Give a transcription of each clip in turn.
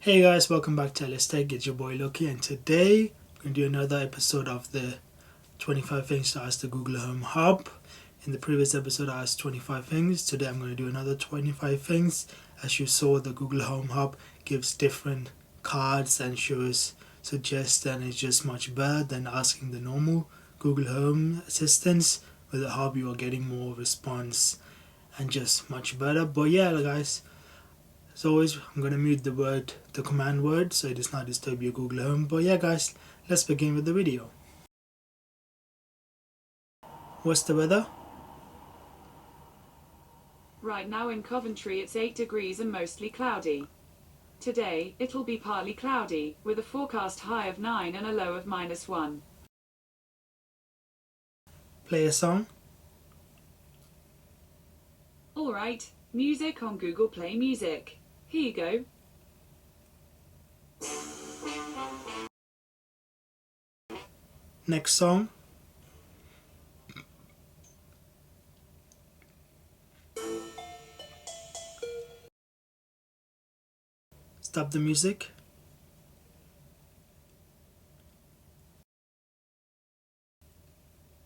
Hey guys, welcome back to Let's Tech. It's your boy Loki, and today I'm going to do another episode of the 25 things to ask the Google Home Hub. In the previous episode I asked 25 things. Today I'm going to do another 25 things. As you saw, the Google Home Hub gives different cards and shows suggests, and it's just much better than asking the normal Google Home assistants. With the hub you are getting more response and just much better. But yeah guys, as always, I'm going to mute the command word, so it does not disturb your Google Home. But yeah guys, let's begin with the video. What's the weather? Right now in Coventry it's 8 degrees and mostly cloudy. Today, it'll be partly cloudy, with a forecast high of 9 and a low of -1. Play a song. Alright, music on Google Play Music. Here you go. Next song. Stop the music.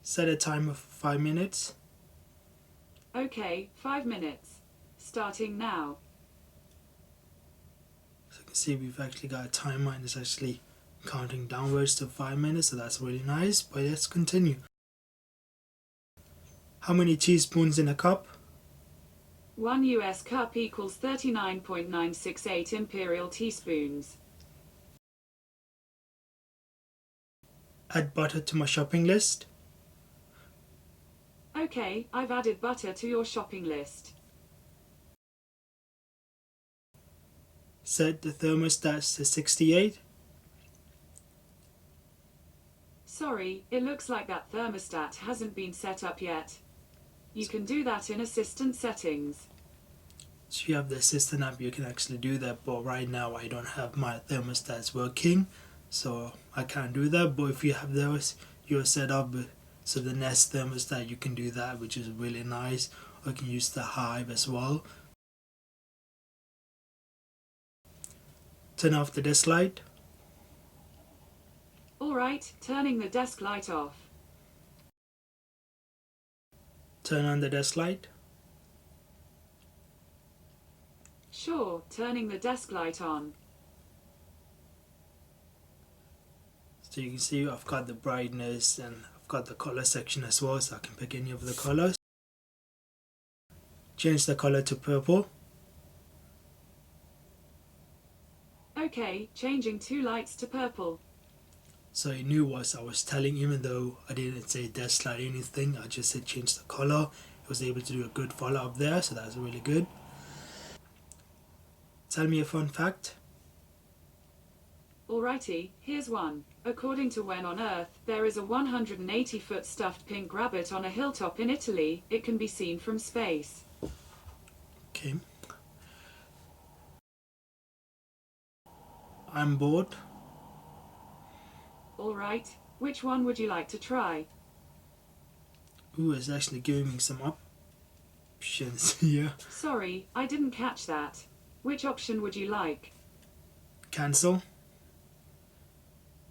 Set a timer for 5 minutes. Okay, 5 minutes. Starting now. So you can see we've actually got a timer and it's actually counting downwards to 5 minutes, so that's really nice. But let's continue. How many teaspoons in a cup? 1 US cup equals 39.968 imperial teaspoons. Add butter to my shopping list. Okay, I've added butter to your shopping list. Set the thermostat to 68. Sorry, it looks like that thermostat hasn't been set up yet. You can do that in Assistant Settings. So you have the assistant app, you can actually do that, but right now I don't have my thermostats working, so I can't do that. But if you have those, you're set up, so the Nest thermostat, you can do that, which is really nice. Or you can use the Hive as well. Turn off the desk light. Alright, turning the desk light off. Turn on the desk light. Sure, turning the desk light on. So you can see I've got the brightness and I've got the color section as well, so I can pick any of the colors. Change the color to purple. Okay, changing 2 lights to purple. So he knew what I was telling, even though I didn't say desk light or anything. I just said change the color. It was able to do a good follow up there, so that's really good. Tell me a fun fact. Alrighty, here's one. According to When on Earth, there is a 180-foot stuffed pink rabbit on a hilltop in Italy. It can be seen from space. Okay. I'm bored. Alright, which one would you like to try? Ooh, it's actually giving me some options here. Sorry, I didn't catch that. Which option would you like? Cancel.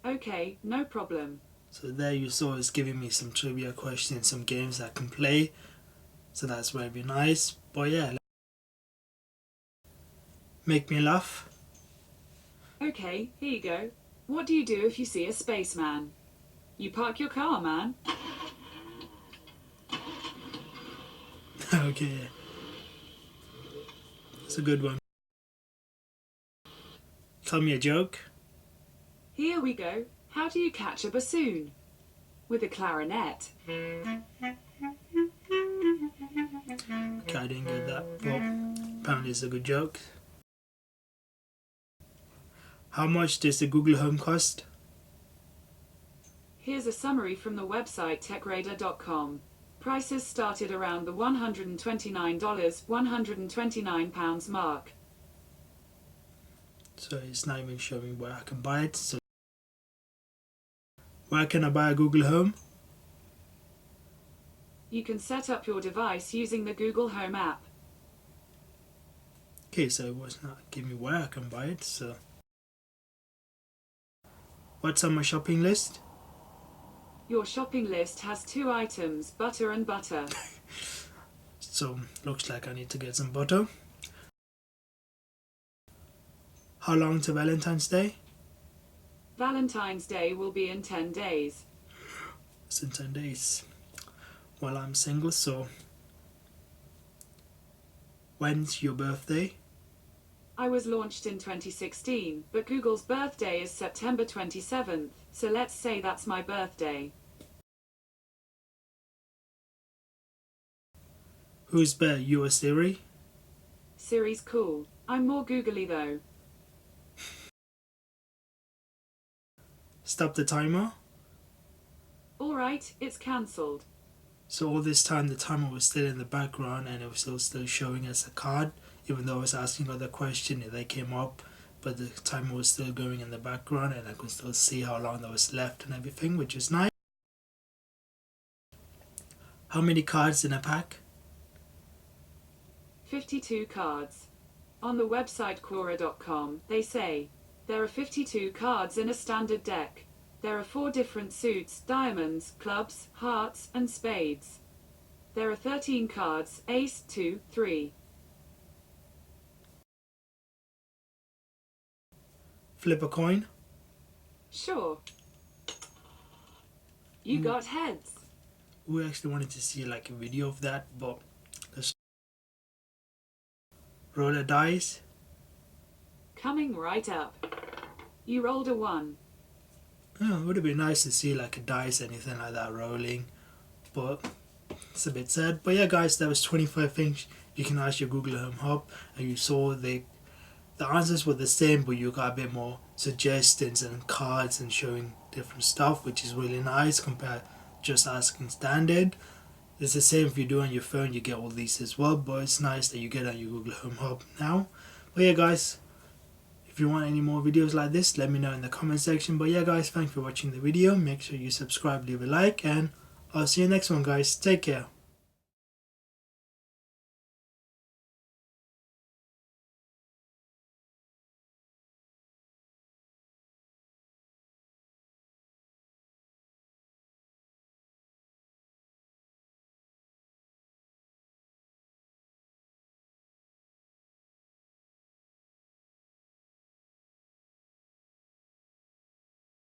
Okay, no problem. So there you saw it's giving me some trivia questions, some games I can play. So that's very nice. But yeah, make me laugh. Okay, here you go. What do you do if you see a spaceman? You park your car, man. Okay. It's a good one. Tell me a joke. Here we go. How do you catch a bassoon? With a clarinet. Okay, I didn't get that. Well, apparently it's a good joke. How much does the Google Home cost? Here's a summary from the website techradar.com. Prices started around the $129, £129 mark. So it's not even showing where I can buy it. So where can I buy a Google Home? You can set up your device using the Google Home app. Okay, so it was not giving me where I can buy it, so What's on my shopping list? Your shopping list has 2 items, butter and butter. So, looks like I need to get some butter. How long to Valentine's Day? Valentine's Day will be in 10 days. It's in 10 days. Well, I'm single, so when's your birthday? I was launched in 2016, but Google's birthday is September 27th, so let's say that's my birthday. Who's better, you or Siri? Siri's cool. I'm more googly though. Stop the timer. Alright, it's cancelled. So all this time the timer was still in the background and it was still showing us a card, even though I was asking other questions and they came up, but the timer was still going in the background and I could still see how long there was left and everything, which is nice. How many cards in a pack? 52 cards. On the website Quora.com, they say, there are 52 cards in a standard deck. There are 4 different suits, diamonds, clubs, hearts, and spades. There are 13 cards, ace, 2, 3. Flip a coin. Sure. You got heads. We actually wanted to see like a video of that, but let's roll a dice. Coming right up. You rolled a 1. Oh, it would have been nice to see like a dice, anything like that rolling, but it's a bit sad. But yeah guys, that was 25 things you can ask your Google Home Hub, and you saw the answers were the same, but you got a bit more suggestions and cards and showing different stuff, which is really nice compared to just asking standard. It's the same if you do on your phone, you get all these as well, but it's nice that you get on your Google Home Hub now. But yeah guys, if you want any more videos like this, let me know in the comment section. But yeah guys, thanks for watching the video. Make sure you subscribe, leave a like, and I'll see you next one guys. Take care.